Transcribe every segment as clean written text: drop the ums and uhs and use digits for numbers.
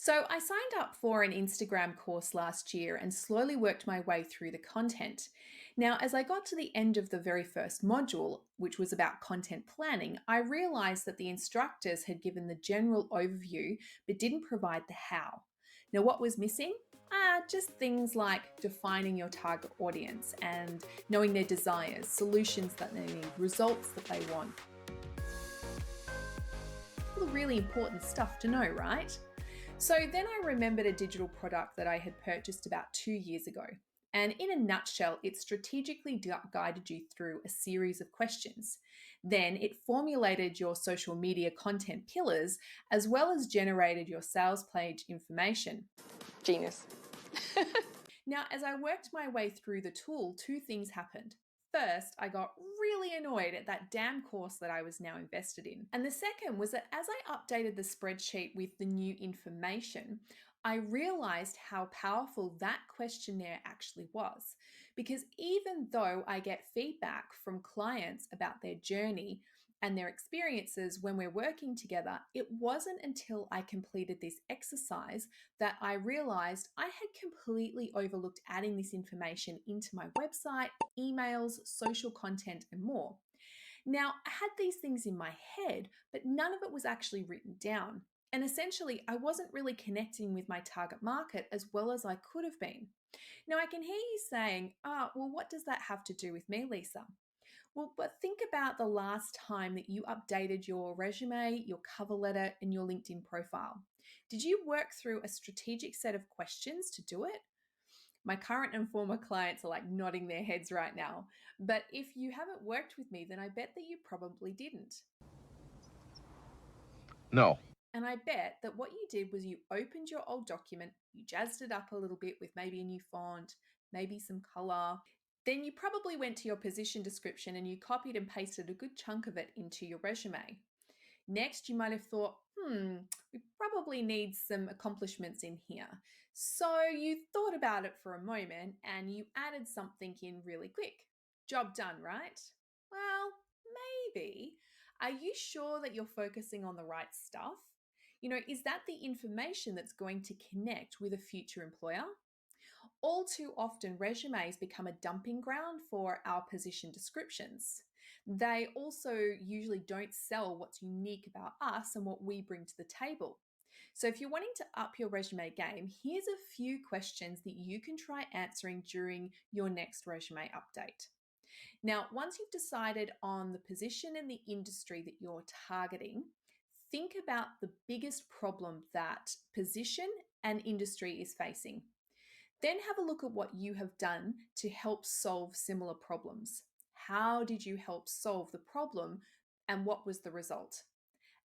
So, I signed up for an Instagram course last year and slowly worked my way through the content. Now, as I got to the end of the very first module, which was about content planning, I realized that the instructors had given the general overview but didn't provide the how. Now, what was missing? Just things like defining your target audience and knowing their desires, solutions that they need, results that they want. All the really important stuff to know, right? So then I remembered a digital product that I had purchased about 2 years ago. And in a nutshell, it strategically guided you through a series of questions. Then it formulated your social media content pillars as well as generated your sales page information. Genius. Now, as I worked my way through the tool, two things happened. First, I got really annoyed at that damn course that I was now invested in. And the second was that as I updated the spreadsheet with the new information, I realized how powerful that questionnaire actually was. Because even though I get feedback from clients about their journey and their experiences when we're working together, it wasn't until I completed this exercise that I realized I had completely overlooked adding this information into my website, emails, social content, and more. Now, I had these things in my head, but none of it was actually written down. And essentially, I wasn't really connecting with my target market as well as I could have been. Now, I can hear you saying, well, what does that have to do with me, Lisa? Well, but think about the last time that you updated your resume, your cover letter, and your LinkedIn profile. Did you work through a strategic set of questions to do it? My current and former clients are like nodding their heads right now. But if you haven't worked with me, then I bet that you probably didn't. No. And I bet that what you did was you opened your old document, you jazzed it up a little bit with maybe a new font, maybe some color. Then you probably went to your position description and you copied and pasted a good chunk of it into your resume. Next, you might have thought, we probably need some accomplishments in here. So you thought about it for a moment and you added something in really quick. Job done, right? Well, maybe. Are you sure that you're focusing on the right stuff? Is that the information that's going to connect with a future employer? All too often, resumes become a dumping ground for our position descriptions. They also usually don't sell what's unique about us and what we bring to the table. So, if you're wanting to up your resume game, here's a few questions that you can try answering during your next resume update. Now, once you've decided on the position and the industry that you're targeting, think about the biggest problem that position and industry is facing. Then have a look at what you have done to help solve similar problems. How did you help solve the problem and what was the result?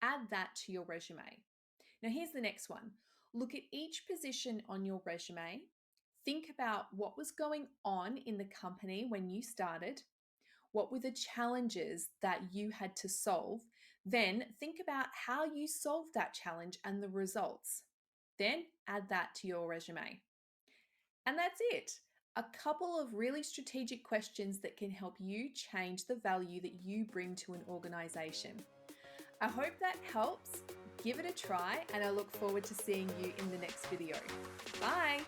Add that to your resume. Now, here's the next one. Look at each position on your resume. Think about what was going on in the company when you started. What were the challenges that you had to solve? Then think about how you solved that challenge and the results. Then add that to your resume. And that's it. A couple of really strategic questions that can help you change the value that you bring to an organization. I hope that helps. Give it a try, and I look forward to seeing you in the next video. Bye.